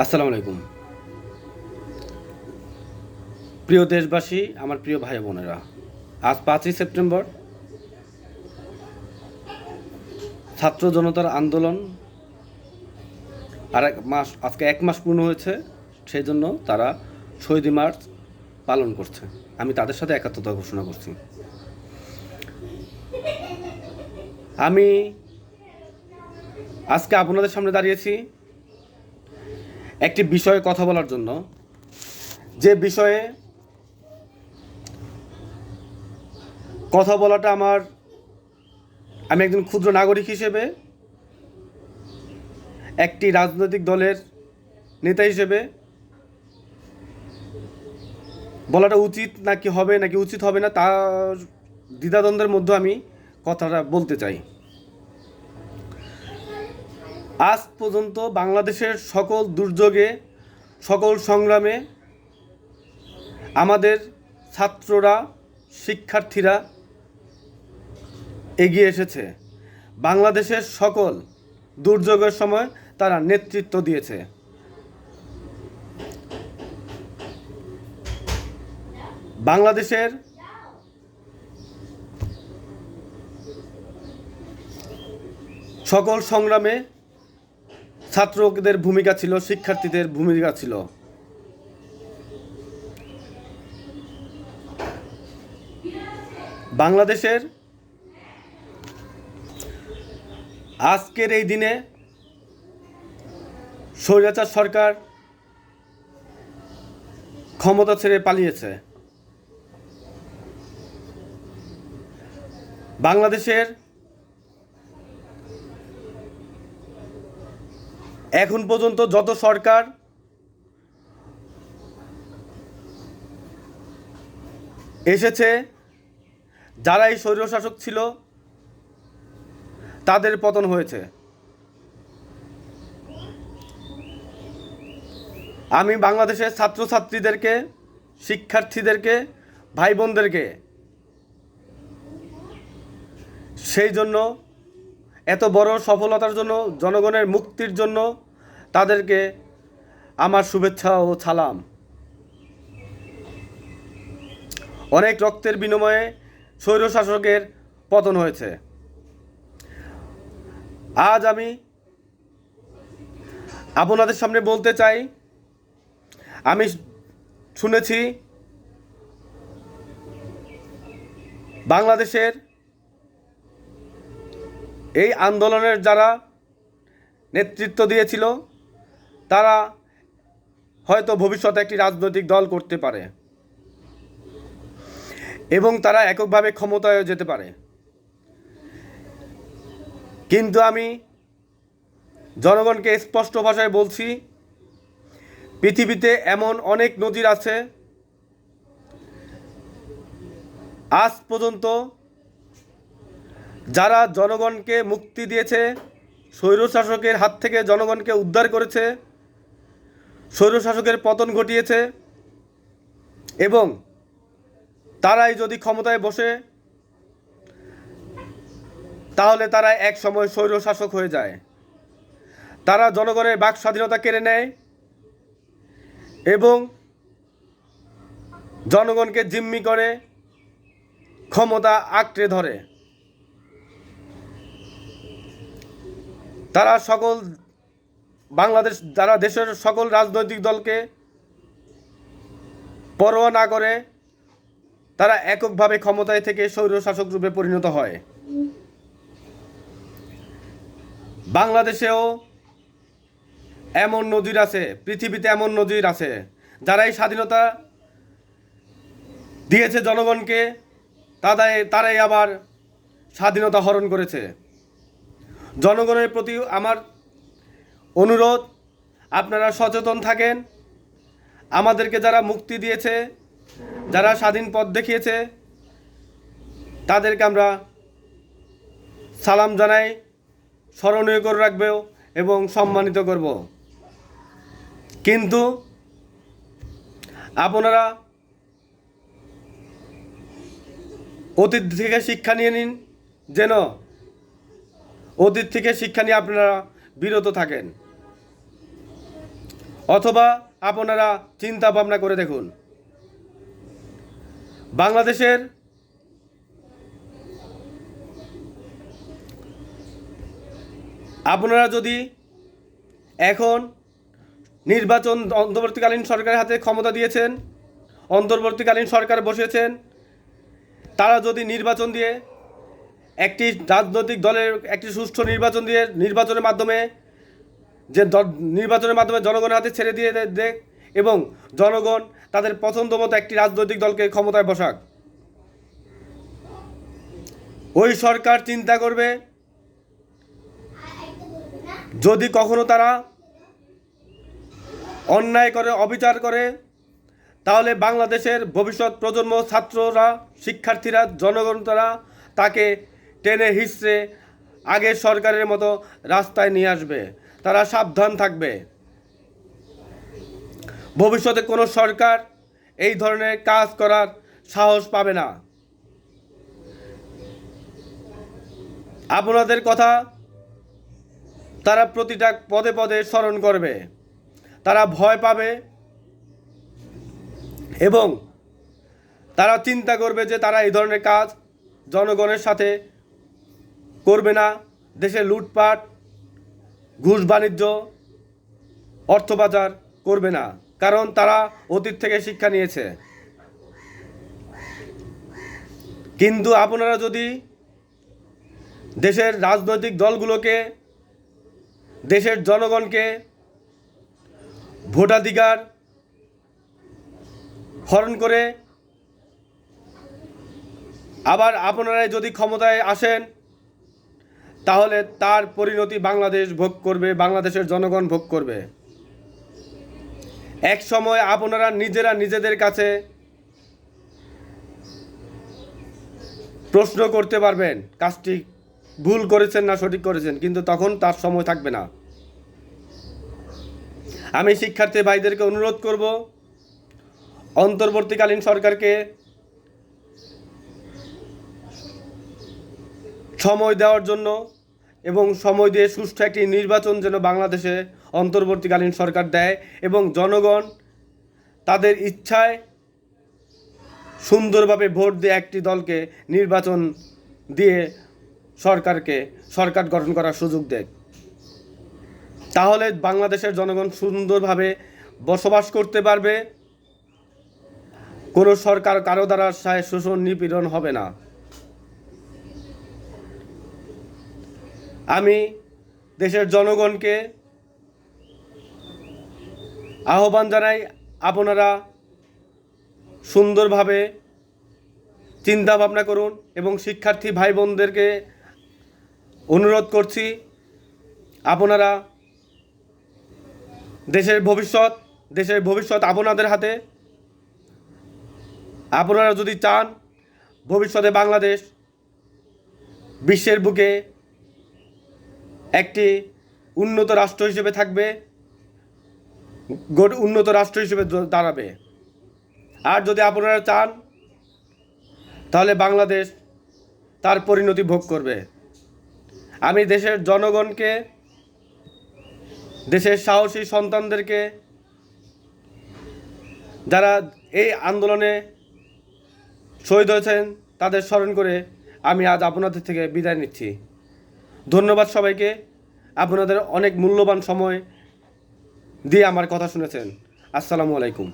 আসসালামু আলাইকুম। প্রিয় দেশবাসী, আমার প্রিয় ভাই বোনেরা, আজ 5ই সেপ্টেম্বর ছাত্র জনতার আন্দোলন আর আজকে 1 মাস পূর্ণ হয়েছে। সেই জন্য তারা শহীদ মার্চ পালন করছে। আমি তাদের সাথে একাত্মতা ঘোষণা করছি। আমি আজকে আপনাদের সামনে দাঁড়িয়েছি একটি বিষয়ে কথা বলার জন্য, যে বিষয়ে কথা বলাটা আমি একজন ক্ষুদ্র নাগরিক হিসেবে, একটি রাজনৈতিক দলের নেতা হিসেবে বলাটা উচিত নাকি উচিত হবে না, তার দ্বিধাদ্বন্দ্বের মধ্যে আমি কথাটা বলতে চাই। আজ পর্যন্ত বাংলাদেশের সকল দুর্যোগে, সকল সংগ্রামে আমাদের ছাত্ররা, শিক্ষার্থীরা এগিয়ে এসেছে। বাংলাদেশের সকল দুর্যোগের সময় তারা নেতৃত্ব দিয়েছে। বাংলাদেশের সকল সংগ্রামে ছাত্রদের ভূমিকা ছিল, শিক্ষার্থীদের ভূমিকা ছিল। বাংলাদেশের আজকের এই দিনে স্বৈরাচার সরকার ক্ষমতা ছেড়ে পালিয়েছে। বাংলাদেশের এখন পর্যন্ত যত সরকার এসেছে, যারা এই স্বৈরশাসক ছিল তাদের পতন হয়েছে। আমি বাংলাদেশের ছাত্রছাত্রীদেরকে, শিক্ষার্থীদেরকে, ভাই বোনদেরকে সেই জন্য, এত বড় সফলতার জন্য, জনগণের মুক্তির জন্য তাদেরকে আমার শুভেচ্ছা ও সালাম। অনেক রক্তের বিনিময়ে স্বৈরশাসকের পতন হয়েছে। আজ আমি আপনাদের সামনে বলতে চাই, আমি শুনেছি বাংলাদেশের এই আন্দোলনের যারা নেতৃত্ব দিয়েছিল তারা হয়তো ভবিষ্যতে একটি রাজনৈতিক দল করতে পারে এবং তারা এককভাবে ক্ষমতায় যেতে পারে। কিন্তু আমি জনগণকে স্পষ্ট ভাষায় বলছি, পৃথিবীতে এমন অনেক নজির আছে আজ পর্যন্ত যারা জনগণকে মুক্তি দিয়েছে, স্বৈরশাসকের হাত থেকে জনগণকে উদ্ধার করেছে, স্বৈরশাসকের পতন ঘটিয়েছে, এবং তারাই যদি ক্ষমতায় বসে তাহলে তারা এক সময় স্বৈরশাসক হয়ে যায়। তারা জনগণের বাক স্বাধীনতা কেড়ে নেয় এবং জনগণকে জিম্মি করে ক্ষমতা আঁকড়ে ধরে। তারা দেশের সকল রাজনৈতিক দলকে পরোয়া না করে তারা এককভাবে ক্ষমতায় থেকে স্বৈরশাসক রূপে পরিণত হয়। বাংলাদেশেও এমন নজির আছে, পৃথিবীতে এমন নজির আছে, যারা এই স্বাধীনতা দিয়েছে জনগণকে, তারাই আবার স্বাধীনতা হরণ করেছে। জনগণের প্রতি আমার অনুরোধ, আপনারা সচেতন থাকেন। আমাদেরকে যারা মুক্তি দিয়েছে, যারা স্বাধীন পথ দেখিয়েছে, তাদেরকে আমরা সালাম জানাই, স্মরণীয় করে রাখব এবং সম্মানিত করব। কিন্তু আপনারা অতীত থেকে শিক্ষা নিয়ে নিন, যেন অতীত থেকে শিক্ষা নিয়ে আপনারা বিরত থাকেন। অথবা আপনারা চিন্তা ভাবনা করে দেখুন, বাংলাদেশের আপনারা যদি এখন নির্বাচন অন্তর্বর্তীকালীন সরকারের হাতে ক্ষমতা দিয়েছেন, অন্তর্বর্তীকালীন সরকার বসেছেন, তারা যদি নির্বাচন দিয়ে একটি রাজনৈতিক দলের একটি সুষ্ঠু নির্বাচন দিয়ে নির্বাচনের মাধ্যমে জনগণের হাতে ছেড়ে দিয়ে দেখ এবং জনগণ তাদের পছন্দ মতো একটি রাজনৈতিক দলকে ক্ষমতায় বসাক, ওই সরকার চিন্তা করবে যদি কখনো তারা অন্যায় করে, অবিচার করে, তাহলে বাংলাদেশের ভবিষ্যৎ প্রজন্ম, ছাত্ররা, শিক্ষার্থীরা, জনগণ তাকে টেনে হিঁচড়ে আগের সরকারের মতো রাস্তায় নিয়ে আসবে। তারা সাবধান থাকবে। ভবিষ্যতে কোনো সরকার এই ধরনের কাজ করার সাহস পাবে না। আপনাদের কথা তারা প্রতিটা পদে পদে স্মরণ করবে, তারা ভয় পাবে এবং তারা চিন্তা করবে যে তারা এই ধরনের কাজ জনগণের সাথে করবে না। দেশে লুটপাট, ঘুষ বাণিজ্য, অর্থ পাচার করবে না, কারণ তারা অতীত থেকে শিক্ষা নিয়েছে। কিন্তু আপনারা যদি দেশের রাজনৈতিক দলগুলোকে, দেশের জনগণকে ভোটাধিকার হরণ করে আবার আপনারাই যদি ক্ষমতায় আসেন, তাহলে তার পরিণতি বাংলাদেশ ভোগ করবে, বাংলাদেশের জনগণ ভোগ করবে। এক সময় আপনারা নিজেদের কাছে প্রশ্ন করতে পারবেন কাজটি ভুল করেছেন না সঠিক করেছেন, কিন্তু তখন তার সময় থাকবে না। আমি শিক্ষার্থী ভাইদেরকে অনুরোধ করব, অন্তর্বর্তীকালীন সরকারকে সময় দেওয়ার জন্য এবং সময় দিয়ে সুষ্ঠু একটি নির্বাচন যেন বাংলাদেশে অন্তর্বর্তীকালীন সরকার দেয় এবং জনগণ তাদের ইচ্ছায় সুন্দরভাবে ভোট দিয়ে একটি দলকে নির্বাচন দিয়ে সরকার গঠন করার সুযোগ দেয়। তাহলে বাংলাদেশের জনগণ সুন্দরভাবে বসবাস করতে পারবে, কোনো সরকার কারো দ্বারা শোষণ নিপীড়ন হবে না। আমি দেশের জনগণকে আহ্বান জানাই, আপনারা সুন্দরভাবে চিন্তা ভাবনা করুন এবং শিক্ষার্থী ভাই বোনদেরকে অনুরোধ করছি, আপনারা দেশের ভবিষ্যৎ আপনাদের হাতে। আপনারা যদি চান ভবিষ্যতে বাংলাদেশ বিশ্বের বুকে একটি উন্নত রাষ্ট্র হিসেবে থাকবে, উন্নত রাষ্ট্র হিসেবে দাঁড়াবে, আর যদি আপনারা চান তাহলে বাংলাদেশ তার পরিণতি ভোগ করবে। আমি দেশের জনগণকে, দেশের সাহসী সন্তানদেরকে, যারা এই আন্দোলনে শহীদ হয়েছেন, তাদের স্মরণ করে আমি আজ আপনাদের থেকে বিদায় নিচ্ছি। ধন্যবাদ সবাইকে, আপনাদের অনেক মূল্যবান সময় দিয়ে আমার কথা শুনেছেন। আসসালামু আলাইকুম।